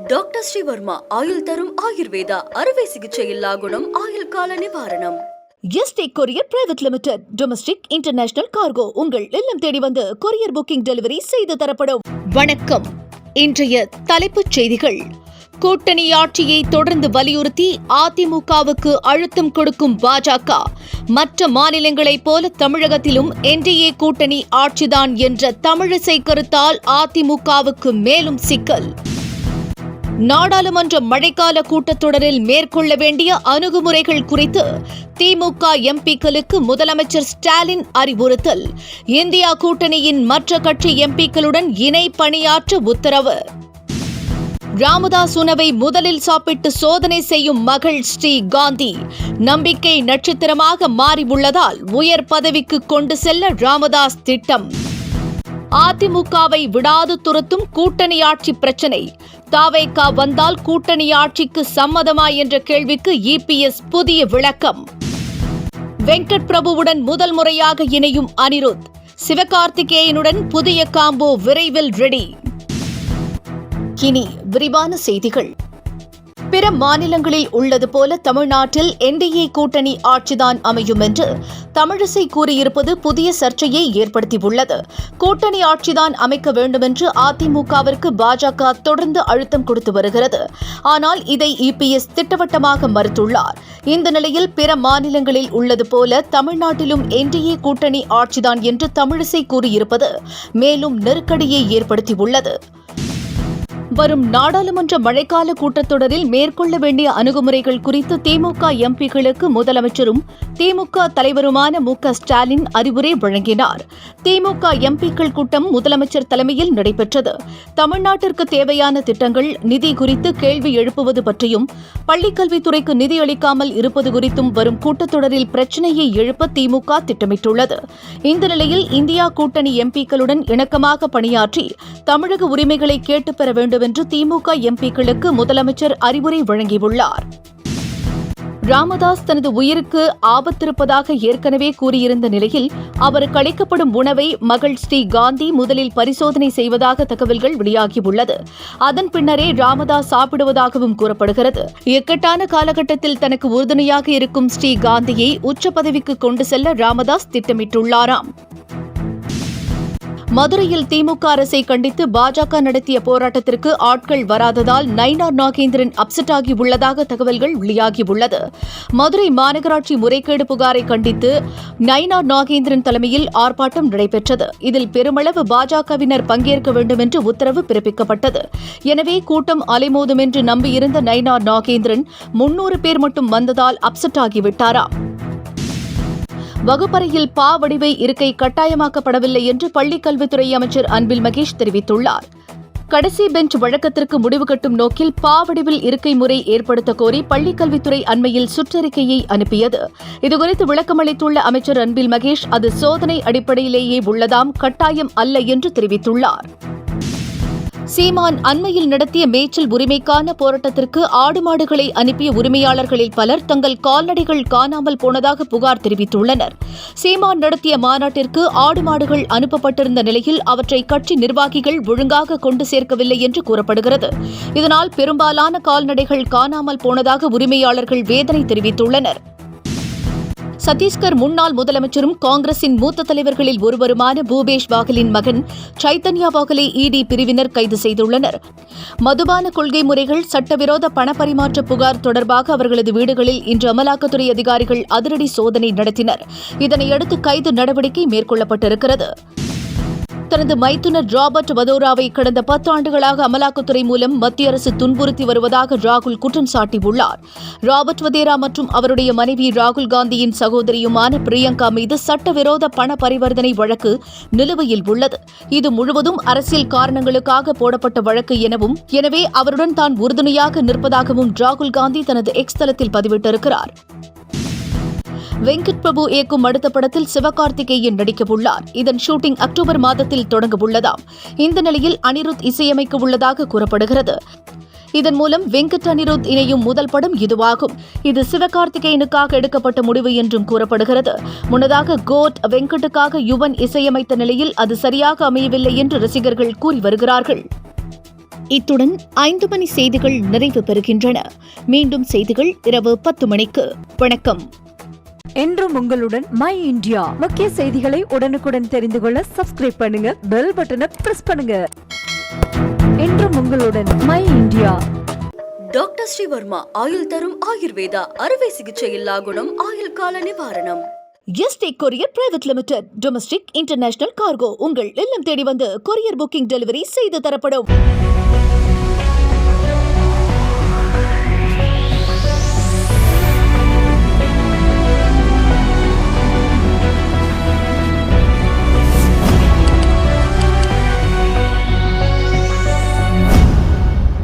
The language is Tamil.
டாக்டர் ஸ்ரீவர்மா ஆயுள் தரும் ஆயுர்வேதா அறுவை சிகிச்சை இல்லா குணம் ஆயுள் கால நிவாரணம். Yesterday courier private limited domestic international cargo உங்கள் இல்லம் தேடி வந்து கொரியர் புக்கிங் டெலிவரி செய்து தரப்படும். வணக்கம். இன்றைய தலைப்புச் செய்திகள். கூட்டணி ஆட்சியை தொடர்ந்து வலியுறுத்தி அதிமுகவுக்கு அழுத்தம் கொடுக்கும் பாஜக. மற்ற மாநிலங்களைப் போல தமிழகத்திலும் என்டிஏ கூட்டணி ஆட்சிதான் என்ற தமிழிசை கருத்தால் அதிமுகவுக்கு மேலும் சிக்கல். நாடாளுமன்ற மழைக்கால கூட்டத்தொடரில் மேற்கொள்ள வேண்டிய அணுகுமுறைகள் குறித்து திமுக எம்பிக்களுக்கு முதலமைச்சர் ஸ்டாலின் அறிவுறுத்தல். இந்தியா கூட்டணியின் மற்ற கட்சி எம்பிக்களுடன் இணை பணியாற்ற உத்தரவு. ராமதாஸ் உணவை முதலில் சாப்பிட்டு சோதனை செய்யும் மகள் ஸ்ரீ காந்தி. நம்பிக்கை நட்சத்திரமாக மாறியுள்ளதால் உயர் பதவிக்கு கொண்டு செல்ல ராமதாஸ் திட்டம். அதிமுகவை விடாது துரத்தும் கூட்டணி ஆட்சி பிரச்சினை. தாவேகா வந்தால் கூட்டணி ஆட்சிக்கு சம்மதமா என்ற கேள்விக்கு இபிஎஸ் புதிய விளக்கம். வெங்கட் பிரபுவுடன் முதல் முறையாக இணையும் அனிருத். சிவகார்த்திகேயனுடன் புதிய காம்போ விரைவில் ரெடி. இனி விரிவான செய்திகள். பிற மாநிலங்களில் உள்ளது போல தமிழ்நாட்டில் என்டிஏ கூட்டணி ஆட்சிதான் அமையும் என்று தமிழிசை கூறியிருப்பது புதிய சர்ச்சையை ஏற்படுத்தியுள்ளது. கூட்டணி ஆட்சிதான் அமைக்க வேண்டுமென்று அதிமுகவிற்கு பாஜக தொடர்ந்து அழுத்தம் கொடுத்து வருகிறது. ஆனால் இதை இபிஎஸ் திட்டவட்டமாக மறுத்துள்ளார். இந்த நிலையில் பிற மாநிலங்களில் உள்ளது போல தமிழ்நாட்டிலும் என்டிஏ கூட்டணி ஆட்சிதான் என்று தமிழிசை கூறியிருப்பது மேலும் நெருக்கடியை ஏற்படுத்தியுள்ளது. வரும் நாடாளுமன்ற மழைக்கால கூட்டத்தொடரில் மேற்கொள்ள வேண்டிய அணுகுமுறைகள் குறித்து திமுக எம்பிக்களுக்கு முதலமைச்சரும் திமுக தலைவருமான மு.க.ஸ்டாலின் அறிவுரை வழங்கினார். திமுக எம்பிக்கள் கூட்டம் முதலமைச்சர் தலைமையில் நடைபெற்றது. தமிழ்நாட்டிற்கு தேவையான திட்டங்கள், நிதி குறித்து கேள்வி எழுப்புவது பற்றியும், பள்ளிக்கல்வித்துறைக்கு நிதி அளிக்காமல் இருப்பது குறித்தும் வரும் கூட்டத்தொடரில் பிரச்சினையை எழுப்ப திமுக திட்டமிட்டுள்ளது. இந்த நிலையில் இந்தியா கூட்டணி எம்பிக்களுடன் இணக்கமாக பணியாற்றி தமிழக உரிமைகளை கேட்டுப் பெற வேண்டும் என்று திமுக எம்பிக்களுக்கு முதலமைச்சர் அறிவுரை வழங்கியுள்ளார். ராமதாஸ் தனது உயிருக்கு ஆபத்திருப்பதாக ஏற்கனவே கூறியிருந்த நிலையில் அவருக்கு அளிக்கப்படும் உணவை மகள் ஸ்ரீ காந்தி முதலில் பரிசோதனை செய்வதாக தகவல்கள் வெளியாகியுள்ளது. அதன் பின்னரே ராமதாஸ் சாப்பிடுவதாகவும் கூறப்படுகிறது. இக்கட்டான காலகட்டத்தில் தனக்கு உறுதுணையாக இருக்கும் ஸ்ரீ காந்தியை உச்ச பதவிக்கு கொண்டு செல்ல ராமதாஸ் திட்டமிட்டுள்ளாராம். மதுரையில் திமுக அரசை கண்டித்து பாஜக நடத்திய போராட்டத்திற்கு ஆட்கள் வராததால் நயினார் நாகேந்திரன் அப்செட் ஆகியுள்ளதாக தகவல்கள் வெளியாகியுள்ளது. மதுரை மாநகராட்சி முறைகேடு புகாரை கண்டித்து நயினார் நாகேந்திரன் தலைமையில் ஆர்ப்பாட்டம் நடைபெற்றது. இதில் பெருமளவு பாஜகவினர் பங்கேற்க வேண்டும் என்று உத்தரவு பிறப்பிக்கப்பட்டது. எனவே கூட்டம் அலைமோதும் என்று நம்பியிருந்த நயினார் நாகேந்திரன் 300 பேர் மட்டும் வந்ததால் அப்செட் ஆகிவிட்டாராம். வகுப்பறையில் பா வடிவை இருக்கை கட்டாயமாக்கப்படவில்லை என்று பள்ளிக்கல்வித்துறை அமைச்சர் அன்பில் மகேஷ் தெரிவித்துள்ளார். கடைசி பெஞ்ச் வழக்கத்திற்கு முடிவு கட்டும் நோக்கில் பா வடிவில் இருக்கை முறை ஏற்படுத்த கோரி பள்ளிக்கல்வித்துறை அண்மையில் சுற்றறிக்கையை அனுப்பியது. இதுகுறித்து விளக்கமளித்துள்ள அமைச்சர் அன்பில் மகேஷ் அது சோதனை அடிப்படையிலேயே உள்ளதாம், கட்டாயம் அல்ல என்று தெரிவித்துள்ளார். சீமான் அண்மையில் நடத்திய மேய்ச்சல் உரிமைக்கான போராட்டத்திற்கு ஆடு மாடுகளை அனுப்பிய உரிமையாளர்களில் பலர் தங்கள் கால்நடைகள் காணாமல் போனதாக புகார் தெரிவித்துள்ளனர். சீமான் நடத்திய மாநாட்டிற்கு ஆடு மாடுகள் அனுப்பப்பட்டிருந்த நிலையில் அவற்றை கட்சி நிர்வாகிகள் ஒழுங்காக கொண்டு சேர்க்கவில்லை என்று கூறப்படுகிறது. இதனால் பெரும்பாலான கால்நடைகள் காணாமல் போனதாக உரிமையாளர்கள் வேதனை தெரிவித்துள்ளனர். சத்தீஸ்கர் முன்னாள் முதலமைச்சரும் காங்கிரசின் மூத்த தலைவர்களில் ஒருவருமான பூபேஷ் பாகலின் மகன் சைத்தன்யா பாகலை இடி பிரிவினர் கைது செய்துள்ளனர். மதுபான கொள்கை முறைகள், சட்டவிரோத பணப்பரிமாற்ற புகார் தொடர்பாக அவர்களது வீடுகளில் இன்று அமலாக்கத்துறை அதிகாரிகள் அதிரடி சோதனை நடத்தினர். இதனையடுத்து கைது நடவடிக்கை மேற்கொள்ளப்பட்டிருக்கிறது. தனது மைத்துனர் ராபர்ட் வதோராவை கடந்த 10 ஆண்டுகளாக அமலாக்கத்துறை மூலம் மத்திய அரசு துன்புறுத்தி வருவதாக ராகுல் குற்றம் சாட்டியுள்ளார். ராபர்ட் வதேரா மற்றும் அவருடைய மனைவி ராகுல் காந்தியின் சகோதரியுமான பிரியங்கா மீது சட்டவிரோத பண பரிவர்த்தனை வழக்கு நிலுவையில் உள்ளது. இது முழுவதும் அரசியல் காரணங்களுக்காக போடப்பட்ட வழக்கு எனவும், எனவே அவருடன் தான் உறுதுணையாக நிற்பதாகவும் ராகுல் காந்தி தனது எக்ஸ் தளத்தில் பதிவிட்டிருக்கிறார். வெங்கட் பிரபு இயக்கும் அடுத்த படத்தில் சிவகார்த்திகேயன் நடிக்கவுள்ளார். இதன் ஷூட்டிங் அக்டோபர் மாதத்தில் தொடங்கவுள்ளதாம். இந்த நிலையில் அனிருத் இசையமைக்க உள்ளதாக கூறப்படுகிறது. இதன் மூலம் வெங்கட் அனிருத் இணையும் முதல் படம் இதுவாகும். இது சிவகார்த்திகேயனுக்காக எடுக்கப்பட்ட முடிவு என்றும் கூறப்படுகிறது. முன்னதாக கோட் வெங்கட்டுக்காக யுவன் இசையமைத்த நிலையில் அது சரியாக அமையவில்லை என்று ரசிகர்கள் கூறி வருகிறார்கள். இத்துடன் 5 மணி செய்திகள் நிறைவு பெறுகின்றன. மீண்டும் செய்திகள் இரவு 10 மணிக்கு. வணக்கம். என்றும் உங்களுடன் மை இந்தியா. முக்கிய செய்திகளை உடனுக்குடன் தெரிந்து கொள்ள சப்ஸ்கிரைப் பண்ணுங்க, பெல் பட்டனை பிரஸ் பண்ணுங்க. என்றும் உங்களுடன் மை இந்தியா. டாக்டர் ஸ்ரீவர்மா ஆயுள் தரும் ஆயுர்வேதா அறுவை சிகிச்சை இல்லா குணம் ஆயுள் கால நிவாரணம். Yesterday courier private limited. Domestic international cargo உங்கள் இல்லம் தேடி வந்து கொரியர் புக்கிங் டெலிவரி செய்து தரப்படும்.